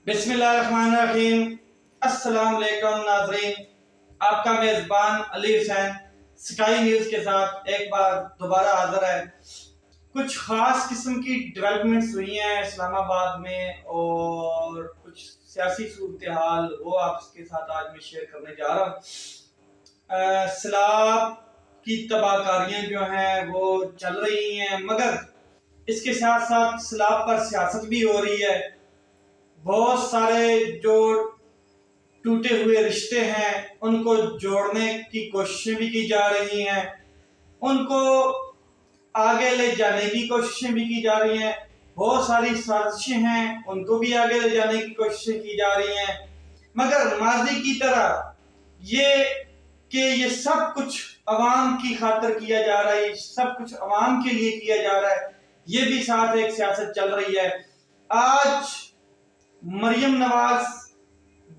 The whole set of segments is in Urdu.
بسم اللہ الرحمن الرحیم۔ السلام علیکم ناظرین، آپ کا میزبان علی حسین سکائی نیوز کے ساتھ ایک بار دوبارہ حاضر ہے۔ کچھ خاص قسم کی ڈیولپمنٹس ہوئی ہیں اسلام آباد میں اور کچھ سیاسی صورتحال وہ آپ کے ساتھ آج میں شیئر کرنے جا رہا ہوں۔ سیلاب کی تباہ کاریاں جو ہیں وہ چل رہی ہیں، مگر اس کے ساتھ ساتھ سیلاب پر سیاست بھی ہو رہی ہے۔ بہت سارے جو ٹوٹے ہوئے رشتے ہیں ان کو جوڑنے کی کوششیں بھی کی جا رہی ہیں، ان کو آگے لے جانے کی کوششیں بھی کی جا رہی ہیں۔ بہت ساری سازشیں ہیں، ان کو بھی آگے لے جانے کی کوششیں کی جا رہی ہیں، مگر ماضی کی طرح یہ سب کچھ عوام کی خاطر کیا جا رہا ہے، سب کچھ عوام کے لیے کیا جا رہا ہے، یہ بھی ساتھ ایک سیاست چل رہی ہے۔ آج مریم نواز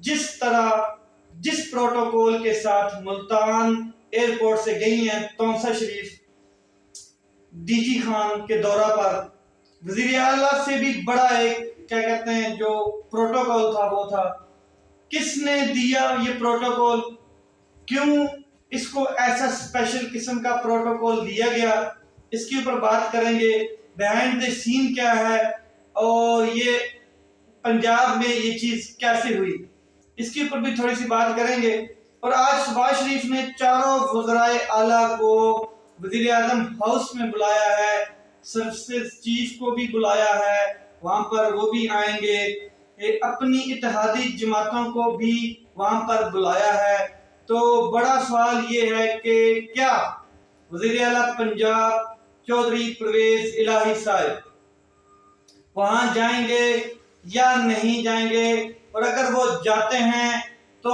جس پروٹوکول کے ساتھ ملتان ایئرپورٹ سے گئی ہیں تونسا شریف ڈی جی خان کے دورہ پر، وزیر اعلیٰ سے بھی بڑا ایک جو پروٹوکول تھا وہ تھا۔ کس نے دیا یہ پروٹوکول؟ کیوں اس کو ایسا اسپیشل قسم کا پروٹوکول دیا گیا؟ اس کے اوپر بات کریں گے، بیہائنڈ دی سین کیا ہے اور یہ پنجاب میں یہ چیز کیسے ہوئی، اس کے اوپر بھی تھوڑی سی بات کریں گے۔ اور آج شہباز شریف نے چاروں وزرائے اعلیٰ کو وزیر اعظم ہاؤس میں بلایا ہے، سروسز چیف کو بھی بلایا ہے، وہاں پر وہ بھی آئیں گے، اپنی اتحادی جماعتوں کو بھی وہاں پر بلایا ہے۔ تو بڑا سوال یہ ہے کہ کیا وزیر اعلیٰ پنجاب چودھری پرویز الہی صاحب وہاں جائیں گے یا نہیں جائیں گے؟ اور اگر وہ جاتے ہیں تو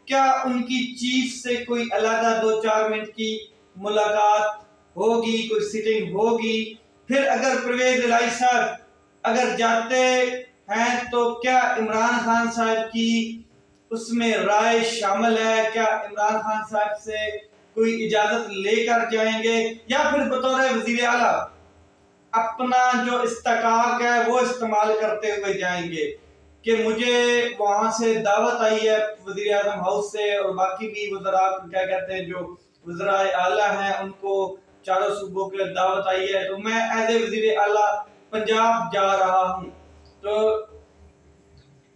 کیا ان کی چیف سے کوئی علیحدہ 2-4 منٹ کی ملاقات ہوگی، کوئی سیٹنگ ہوگی؟ پھر اگر پرویز الہی صاحب اگر جاتے ہیں تو کیا عمران خان صاحب کی اس میں رائے شامل ہے؟ کیا عمران خان صاحب سے کوئی اجازت لے کر جائیں گے یا پھر بطور وزیر اعلیٰ اپنا جو استحقاق ہے وہ استعمال کرتے ہوئے جائیں گے کہ مجھے وہاں سے دعوت آئی ہے وزیر اعظم ہاؤس سے اور باقی بھی وزراء جو وزرائے اعلیٰ ہیں ان کو چاروں صوبوں کے دعوت آئی ہے، تو میں ایز اے وزیر اعلیٰ پنجاب جا رہا ہوں۔ تو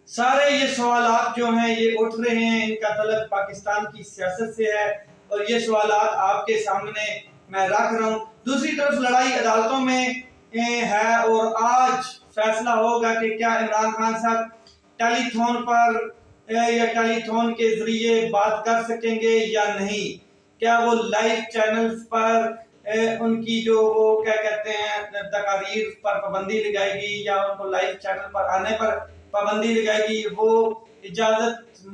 سارے یہ سوالات جو ہیں یہ اٹھ رہے ہیں، ان کا تعلق پاکستان کی سیاست سے ہے اور یہ سوالات آپ کے سامنے میں رکھ رہا ہوں۔ دوسری طرف لڑائی عدالتوں میں ہے اور آج فیصلہ ہوگا کہ کیا عمران خان صاحب ٹیلی تھون پر یا ٹیلی تھون کے ذریعے بات کر سکیں گے یا نہیں؟ کیا وہ لائیو چینلز پر ان کی جو وہ تقاریر پر پابندی لگائے گی یا ان کو لائیو چینل پر آنے پر پابندی لگائے گی؟ وہ اجازت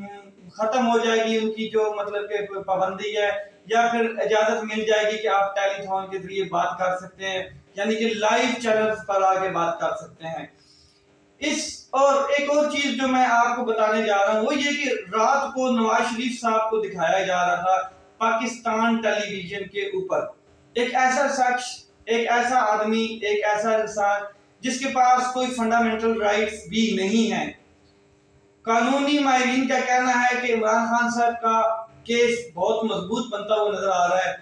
ختم ہو جائے گی ان کی جو کہ پابندی ہے، یا پھر اجازت مل جائے گی کہ آپ ٹیلی تھون کے ذریعے بات کر سکتے ہیں، یعنی کہ لائیو چینلز پر آگے بات کر سکتے ہیں؟ ایک اور چیز جو میں آپ کو بتانے جا رہا ہوں وہ یہ کہ رات کو نواز شریف صاحب کو دکھایا جا رہا تھا پاکستان ٹیلی ویژن کے اوپر ایک ایسا شخص، ایک ایسا آدمی، ایک ایسا انسان جس کے پاس کوئی فنڈامنٹل رائٹس بھی نہیں ہیں۔ قانونی ماہرین کا کہنا ہے کہ عمران خان صاحب کا کیس بہت مضبوط بنتا ہوا نظر آ رہا ہے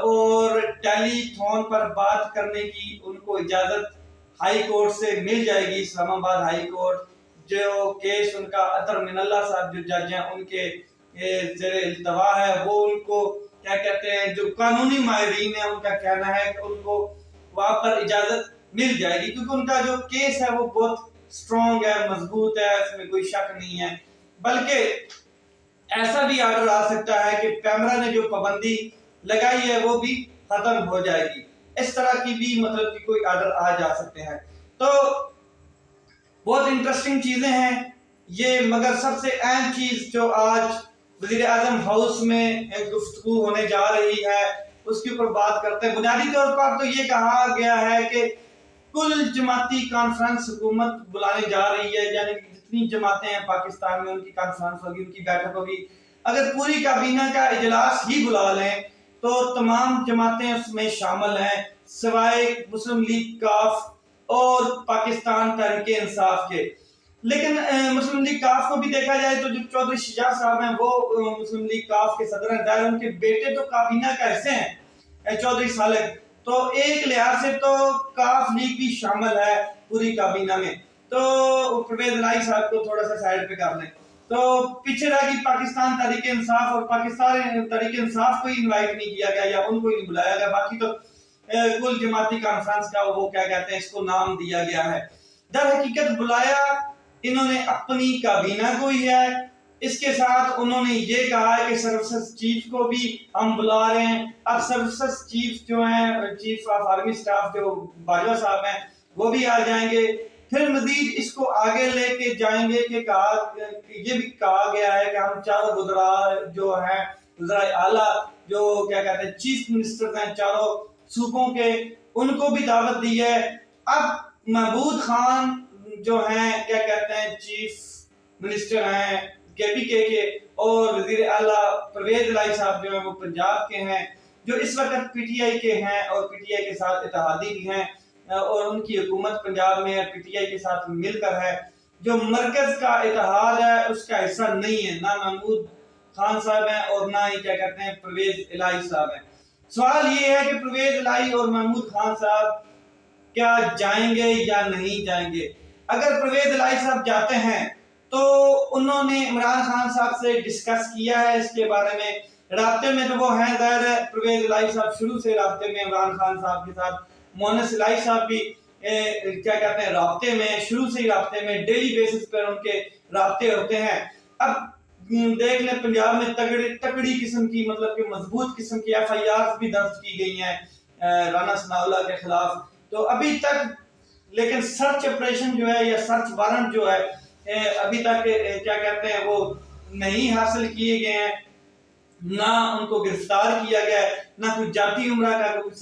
اور ٹیلی تھون پر بات کرنے کی ان کو اجازت ہائی کورٹ سے مل جائے گی، اسلام آباد ہائی کورٹ۔ جو کیس ان کا اطہر من اللہ صاحب جو جج ہیں ان کے زیر التوا ہے، وہ ان کو جو قانونی ماہرین ہیں ان کا کہنا ہے کہ ان کو وہاں پر اجازت مل جائے گی، کیونکہ ان کا جو کیس ہے وہ بہت سٹرونگ ہے، مضبوط ہے، اس میں کوئی شک نہیں ہے۔ بلکہ ایسا بھی آرڈر آ سکتا ہے کہ پیمرا نے جو پابندی لگائی ہے وہ بھی ختم ہو جائے گی، اس طرح کی بھی کہ کوئی آرڈر آ جا سکتے ہیں۔ تو بہت انٹرسٹنگ چیزیں ہیں یہ، مگر سب سے اہم چیز جو آج وزیر اعظم ہاؤس میں گفتگو ہونے جا رہی ہے اس کے اوپر بات کرتے ہیں۔ بنیادی طور پر تو یہ کہا گیا ہے کہ کل جماعتی کانفرنس حکومت بلانے جا رہی ہے، یعنی جتنی جماعتیں ہیں پاکستان میں ان کی کانفرنس ہوگی، ان کی بیٹھک ہوگی۔ اگر پوری کابینہ کا اجلاس ہی بلا لیں تو تمام جماعتیں اس میں شامل ہیں سوائے مسلم لیگ کاف اور پاکستان تحریک انصاف کے۔ لیکن مسلم لیگ کاف کو بھی دیکھا جائے تو جو چودھری شجاع صاحب ہیں وہ مسلم لیگ کاف کے صدر ہیں، ظاہر ان کے بیٹے تو کابینہ کا حصے ہیں چودھری سالک، تو ایک لحاظ سے تو کاف لیگ بھی شامل ہے پوری کابینہ میں، تو پرویز الہی صاحب کو تھوڑا سا سائڈ پہ کر لیں۔ تو پیچھے رہ گئی پاکستان تحریک انصاف، اور پاکستان تحریک انصاف کو ہی انوائٹ نہیں کیا گیا یا ان کو ہی نہیں بلایا گیا، باقی تو کل جماعتی کانفرنس کا وہ کیا کہتے ہیں اس کو نام دیا گیا ہے۔ در حقیقت بلایا انہوں نے اپنی کابینہ کو ہی ہے، اس کے ساتھ انہوں نے یہ کہا ہے کہ سروسز چیف کو بھی ہم بلا رہے ہیں۔ اب سروسز چیف جو ہیں، چیف آف آرمی سٹاف جو باجوہ صاحب ہیں، وہ بھی آ جائیں گے۔ پھر مزید اس کو آگے لے کے جائیں گے کہ یہ بھی کہا گیا ہے کہ ہم چاروں وزراء جو ہیں، وزرائے اعلیٰ جو کیا کہتے ہیں چیف منسٹر ہیں چاروں صوبوں کے، ان کو بھی دعوت دی ہے۔ اب محمود خان جو ہیں کیا کہتے ہیں چیف منسٹر ہیں کے پی کے اور وزیر اعلیٰ پرویز الہی صاحب جو ہیں وہ پنجاب کے ہیں، جو اس وقت پی ٹی آئی کے ہیں اور پی ٹی آئی کے ساتھ اتحادی بھی ہیں، اور ان کی حکومت پنجاب میں پی ٹی آئی کے ساتھ مل کر ہے۔ جو مرکز کا اتحاد ہے اس کا حصہ نہیں ہے، نہ محمود خان صاحب ہیں اور نہ ہی کیا کہتے ہیں پرویز الہی صاحب ہیں۔ سوال یہ ہے کہ پرویز الہی اور محمود خان صاحب کیا جائیں گے یا نہیں جائیں گے؟ اگر پرویز الہی صاحب جاتے ہیں تو انہوں نے عمران خان صاحب سے ڈسکس کیا ہے اس کے بارے میں، رابطے میں تو وہ ہیں، ظاہر ہے پرویز الہی صاحب شروع سے رابطے میں عمران خان صاحب کے ساتھ، مونس الہی صاحب بھی کیا کہتے ہیں رابطے میں، شروع سے ہی رابطے میں، ڈیلی بیسس پر ان کے رابطے ہوتے ہیں۔ اب دیکھ لیں پنجاب میں تکڑی قسم کی مطلب کہ مضبوط قسم کی ایف آئی آر بھی درج کی گئی ہیں رانا ثناءاللہ کے خلاف، تو ابھی تک لیکن سرچ آپریشن جو ہے یا سرچ وارنٹ جو ہے ابھی تک کیا کہتے ہیں وہ نہیں حاصل کیے گئے ہیں، نہ ان کو گرفتار کیا گیا ہے، نہ کوئی جاتی عمرہ کا کوئی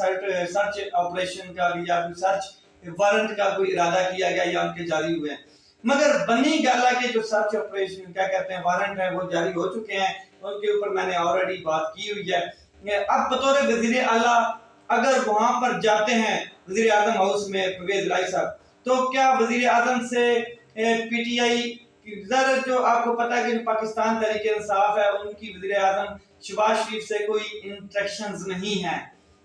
سرچ آپریشن کا یا کوئی سرچ وارنٹ کا کوئی ارادہ کیا گیا یا ان کے جاری ہوئے ہیں۔ مگر بنی گالا کے جو سرچ آپریشن کیا کہتے ہیں وارنٹ ہے وہ جاری ہو چکے ہیں، ان کے اوپر میں نے آلریڈی بات کی ہوئی ہے۔ اب بطور وزیر اعلیٰ اگر وہاں پر جاتے ہیں وزیر اعظم ہاؤس میں پرویز الہی صاحب، تو کیا وزیر اعظم سے پی ٹی آئی ذرا جو آپ کو پتا ہے کہ جو پاکستان تحریک انصاف ہے ان کی وزیر اعظم شہباز شریف سے کوئی انٹریکشنز نہیں ہیں،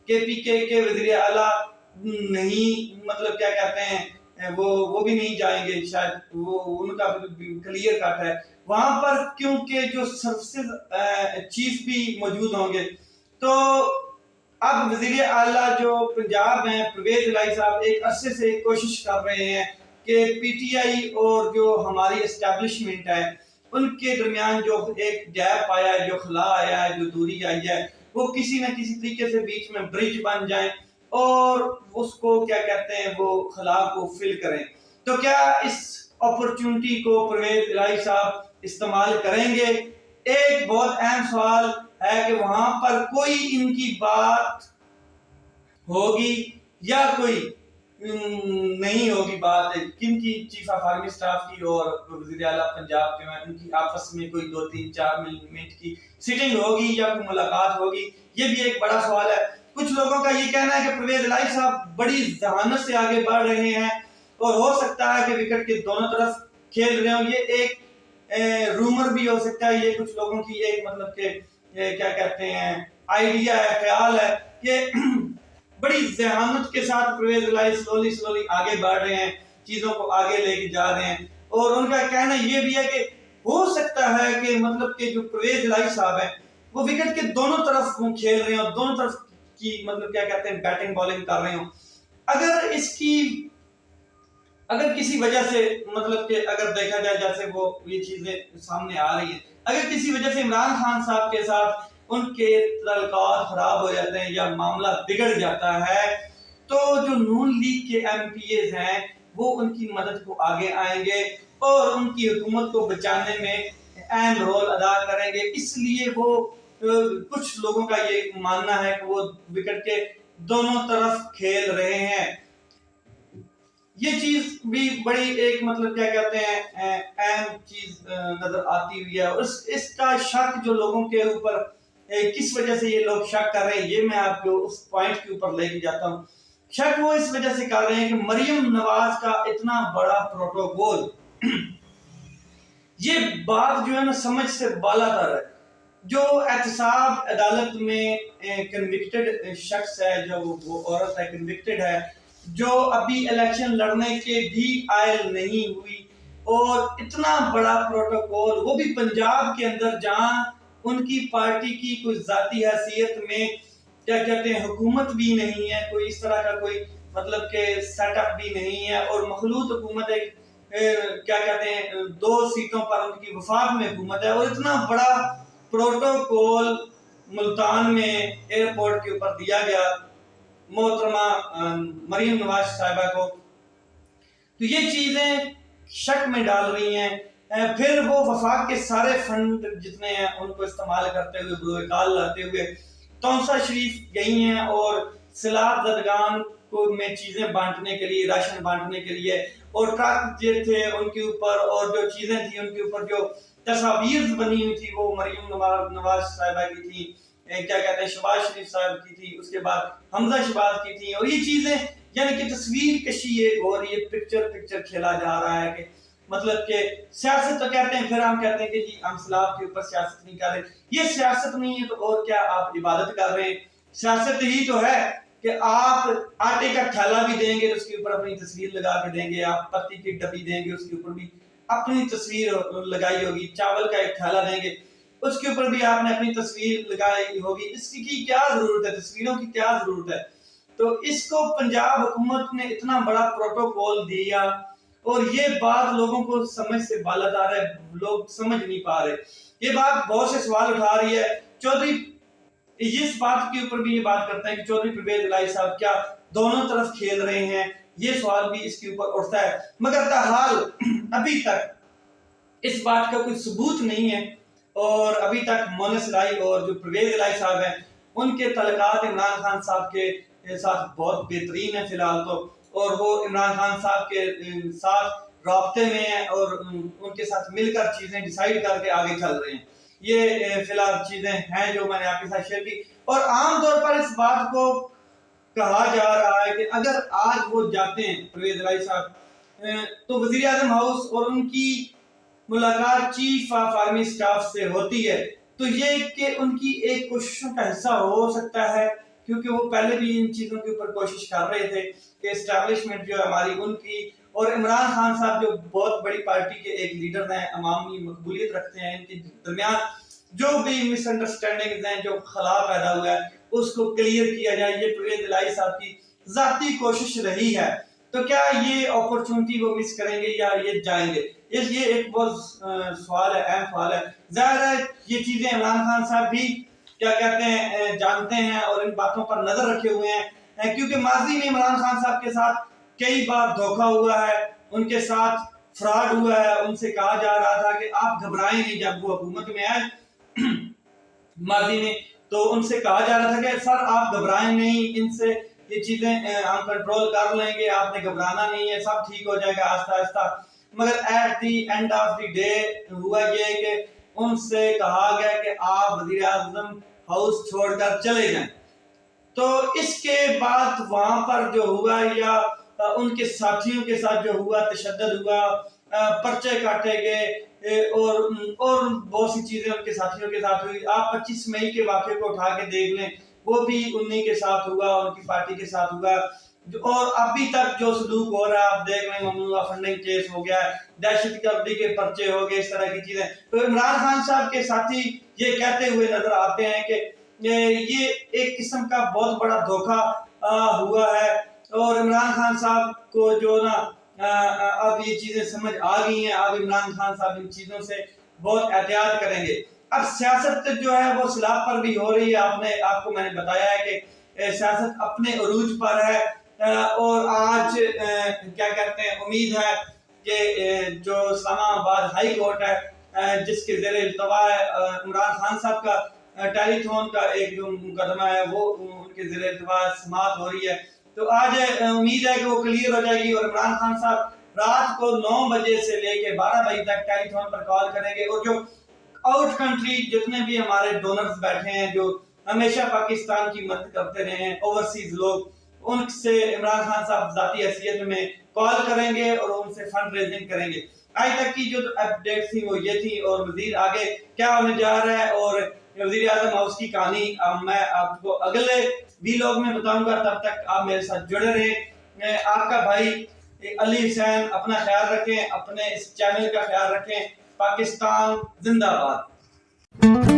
کے پی کے وزیر اعلیٰ نہیں مطلب کیا کہتے ہیں وہ بھی نہیں جائیں گے، شاید وہ ان کا کلیئر کٹ ہے وہاں پر، کیونکہ جو سروسز چیف بھی موجود ہوں گے۔ تو اب وزیر اعلیٰ جو پنجاب ہیں پرویز الہی صاحب ایک عرصے سے کوشش کر رہے ہیں کہ پی ٹی آئی اور جو ہماری اسٹیبلشمنٹ ہے ان کے درمیان جو ایک گیپ آیا ہے، جو خلا آیا ہے، جو دوری آئی ہے، وہ کسی نہ کسی طریقے سے بیچ میں برج بن جائیں اور اس کو کیا کہتے ہیں وہ خلا کو فل کریں۔ تو کیا اس اپرچونٹی کو پرویز الہی صاحب استعمال کریں گے؟ ایک بہت اہم سوال ہے کہ وہاں پر کوئی ان کی بات ہوگی یا کوئی نہیں ہوگی بات، کن کی چیف آف آرمی سٹاف کی اور وزیر اعلیٰ پنجاب جو ہیں ان کی آپس میں کوئی 2-3-4 منٹ کی سیٹنگ ہوگی یا کوئی ملاقات ہوگی، یہ بھی ایک بڑا سوال ہے۔ کچھ لوگوں کا یہ کہنا ہے کہ پرویز الہی صاحب بڑی ذہانت سے آگے بڑھ رہے ہیں اور ہو سکتا ہے کہ وکٹ کے دونوں طرف کھیل رہے ہوں، یہ ایک رومر بھی ہو سکتا ہے، یہ کچھ لوگوں کی ایک مطلب کہ کیا کہتے ہیں آئیڈیا ہے، خیال ہے کہ بڑی ذہانت کے ساتھ پرویز الہی سلولی آگے بڑھ رہے ہیں، چیزوں کو آگے لے کے جا رہے ہیں، اور ان کا کہنا یہ بھی ہے کہ ہو سکتا ہے کہ مطلب کہ جو پرویز الہی صاحب ہیں وہ وکٹ کے دونوں طرف کھیل رہے ہیں اور دونوں طرف کی مطلب کیا کہتے ہیں بیٹنگ بالنگ کر رہے ہوں۔ اگر کسی وجہ سے مطلب کہ اگر دیکھا جائے جیسے وہ یہ چیزیں سامنے آ رہی ہیں، اگر کسی وجہ سے عمران خان صاحب کے ساتھ ان کے تعلقات خراب ہو جاتے ہیں یا معاملہ بگڑ جاتا ہے تو جو نون لیگ کے ایم پی ایز ہیں وہ ان کی مدد کو آگے آئیں گے اور ان کی حکومت کو بچانے میں اہم رول ادا کریں گے۔ اس لیے وہ کچھ لوگوں کا یہ ماننا ہے کہ وہ وکٹ کے دونوں طرف کھیل رہے ہیں۔ یہ چیز بھی بڑی ایک مطلب کیا کہتے ہیں اہم چیز نظر آتی ہوئی ہے، اور اس کا شک جو لوگوں کے اوپر کس وجہ سے یہ لوگ شک کر رہے ہیں یہ میں آپ کو اس پوائنٹ کے اوپر لے کے جاتا ہوں۔ شک وہ اس وجہ سے کر رہے ہیں کہ مریم نواز کا اتنا بڑا پروٹوکول یہ بات جو ہے نا سمجھ سے بالا تر ہے. جو احتساب عدالت میں کنوکٹڈ شخص ہے، جو وہ عورت ہے کنوکٹڈ ہے، جو ابھی الیکشن لڑنے کے بھی قائل نہیں ہوئی، اور اتنا بڑا پروٹوکول، وہ بھی پنجاب کے اندر جہاں ان کی پارٹی کی کوئی ذاتی حیثیت میں کیا کہتے ہیں حکومت بھی نہیں ہے، کوئی اس طرح کا کوئی مطلب کہ سیٹ اپ بھی نہیں ہے، اور مخلوط حکومت ایک کیا کہتے ہیں 2 سیٹوں پر ان کی وفاق میں حکومت ہے، اور اتنا بڑا پروٹوکول ملتان میں ایئرپورٹ کے اوپر دیا گیا محترمہ مریم نواز صاحبہ کو. تو یہ چیزیں شک میں ڈال رہی ہیں. پھر وہ وفاق کے سارے فنڈ جتنے ہیں ان کو استعمال کرتے ہوئے بروئے کال لاتے ہوئے تونسا شریف گئی ہیں، اور سیلاب زدگان کو میں چیزیں بانٹنے کے لیے، راشن بانٹنے کے لیے، اور ٹرک جو تھے ان کے اوپر، اور جو چیزیں تھیں ان کے اوپر جو تصاویر بنی ہوئی تھی وہ مریم نواز صاحبہ کی تھی، کیا کہتے ہیں شہباز شریف صاحب کی تھی، اس کے بعد حمزہ شہباز کی تھی. اور یہ چیزیں یعنی کہ تصویر کشی ایک اور یہ پکچر کھیلا جا رہا ہے کہ مطلب کہ سیاست تو کہتے ہیں، پھر ہم کہتے ہیں کہ جی ہم سیلاب کے اوپر سیاست نہیں کر رہے. یہ سیاست نہیں ہے تو اور کیا؟ آپ عبادت کر رہے ہیں. سیاست ہی تو ہے کہ آپ آٹے کا تھیلا بھی دیں گے اس کے اوپر اپنی تصویر لگا کے دیں گے، آپ پتی کی ڈبی دیں گے اس کے اوپر بھی اپنی تصویر لگائی ہوگی، چاول کا ایک تھیلا دیں گے اس کے اوپر بھی آپ نے اپنی تصویر لگائی ہوگی. اس کی کیا ضرورت ہے؟ تصویروں کی کیا ضرورت ہے؟ تو اس کو پنجاب حکومت نے اتنا بڑا پروٹوکول دیا، اور یہ بات لوگوں کو سمجھ سے بالاتر ہے، لوگ سمجھ نہیں پا رہے. یہ بات بہت سے سوال اٹھا رہی ہے. چودھری اس بات کے اوپر بھی یہ بات کرتے ہیں کہ چودھری پرویز الہی صاحب کیا دونوں طرف کھیل رہے ہیں؟ یہ سوال بھی اس کے اوپر اٹھتا ہے. مگر تاحال ابھی تک اس بات کا کوئی ثبوت نہیں ہے، اور ابھی تک مونس الہی اور جو پرویز الہی صاحب ہیں ان کے تعلقات عمران خان صاحب کے ساتھ بہت بہترین ہے فی الحال تو، اور وہ عمران خان صاحب کے ساتھ رابطے میں ہیں، اور ان کے ساتھ مل کر چیزیں ڈیسائیڈ کر کے آگے چل رہے ہیں. یہ فی الحال چیزیں ہیں جو میں نے آپ کے ساتھ شیئر کی. اور عام طور پر اس بات کو کہا جا رہا ہے کہ اگر آج وہ جاتے ہیں پرویز الہی صاحب تو وزیر اعظم ہاؤس اور ان کی ملاقات چیف آف آرمی سٹاف سے ہوتی ہے، تو یہ کہ ان کی ایک کوششوں کا حصہ ہو سکتا ہے، کیونکہ وہ پہلے بھی ان چیزوں کے اوپر کوشش کر رہے تھے کہ اسٹیبلشمنٹ جو ہے ہماری ان کی، اور عمران خان صاحب جو بہت بڑی پارٹی کے ایک لیڈر ہیں، عوامی مقبولیت رکھتے ہیں، ان کے درمیان جو بھی مس انڈرسٹینڈنگز ہیں، جو خلا پیدا ہوا ہے اس کو کلیئر کیا جائے. یہ پرویز الہی صاحب کی ذاتی کوشش رہی ہے. تو کیا یہ اپرچونٹی وہ مس کریں گے یا یہ جائیں گے؟ یہ ایک بہت سوال ہے، اہم سوال ہے. ظاہر ہے یہ چیزیں عمران خان صاحب بھی کیا کہتے ہیں جانتے ہیں اور ان باتوں پر نظر رکھے ہوئے ہیں، کیونکہ ماضی میں عمران خان صاحب کے ساتھ کئی بار دھوکہ ہوا ہے، ان کے ساتھ فراڈ ہوا ہے. ان سے کہا جا رہا تھا کہ آپ گھبرائیں نہیں جب وہ حکومت میں آئے ماضی میں، تو ان سے کہا جا رہا تھا کہ سر آپ گھبرائیں نہیں، ان سے یہ چیزیں ہم کنٹرول کر لیں گے، آپ نے گھبرانا نہیں ہے، سب ٹھیک ہو جائے گا آہستہ آہستہ. مگر at the end of the day ہوا یہ کہ ان سے کہا گیا کہ آپ وزیر اعظم ہاؤس چھوڑ کر چلے جائیں. تو اس کے بعد وہاں پر جو ہوا یا ان کے ساتھیوں کے ساتھ جو ہوا تشدد ہوا، پرچے کاٹے گئے، اور بہت سی چیزیں ان کے ساتھیوں کے ساتھ ہوئی. آپ 25 مئی کے واقعے کو اٹھا کے دیکھ لیں، وہ بھی انہی کے ساتھ ہوا، ان کی پارٹی کے ساتھ ہوا. اور ابھی تک جو سلوک ہو رہا ہے آپ دیکھ رہے ہیں، ممنوعہ فنڈنگ کیس ہو گیا ہے، دہشت گردی کے پرچے ہو گئے، اس طرح کی چیزیں. تو عمران خان صاحب کے ساتھی یہ کہتے ہوئے نظر آتے ہیں کہ یہ ایک قسم کا بہت بڑا دھوکہ ہوا ہے، اور عمران خان صاحب کو جو نا اب یہ چیزیں سمجھ آ گئی ہیں. اب عمران خان صاحب ان چیزوں سے بہت احتیاط کریں گے. اب سیاست جو ہے وہ سیلاب پر بھی ہو رہی ہے. آپ کو میں نے بتایا ہے کہ سیاست اپنے عروج پر ہے، اور آج کیا کہتے ہیں امید ہے کہ جو اسلام آباد ہائی کورٹ ہے جس کے زیر التواء ہے عمران خان صاحب کا ٹیلی تھون کا ایک جو مقدمہ ہے وہ ان کے زیر التواء سماعت ہو رہی ہے. تو آج امید ہے کہ وہ کلیئر ہو جائے گی، اور عمران خان صاحب رات کو 9 بجے سے لے کے 12 بجے تک ٹیلی تھون پر کال کریں گے. اور جو آؤٹ کنٹری جتنے بھی ہمارے ڈونرز بیٹھے ہیں جو ہمیشہ پاکستان کی مدد کرتے رہے ہیں، اوورسیز لوگ، ان سے عمران خان صاحب ذاتی حیثیت میں کال کریں گے اور ان سے فنڈ ریزنگ کریں گے۔ آج تک کی جو اپڈیٹ تھی وہ یہ تھی، اور مزید آگے کیا ہونے جا رہا ہے اور وزیر اعظم ہاؤس کی کہانی میں آپ کو اگلے ویلاگ میں بتاؤں گا۔ تب تک آپ میرے ساتھ جڑے رہیں۔ آپ کا بھائی علی حسین، اپنا خیال رکھیں، اپنے اس چینل کا خیال رکھیں۔ پاکستان زندہ باد۔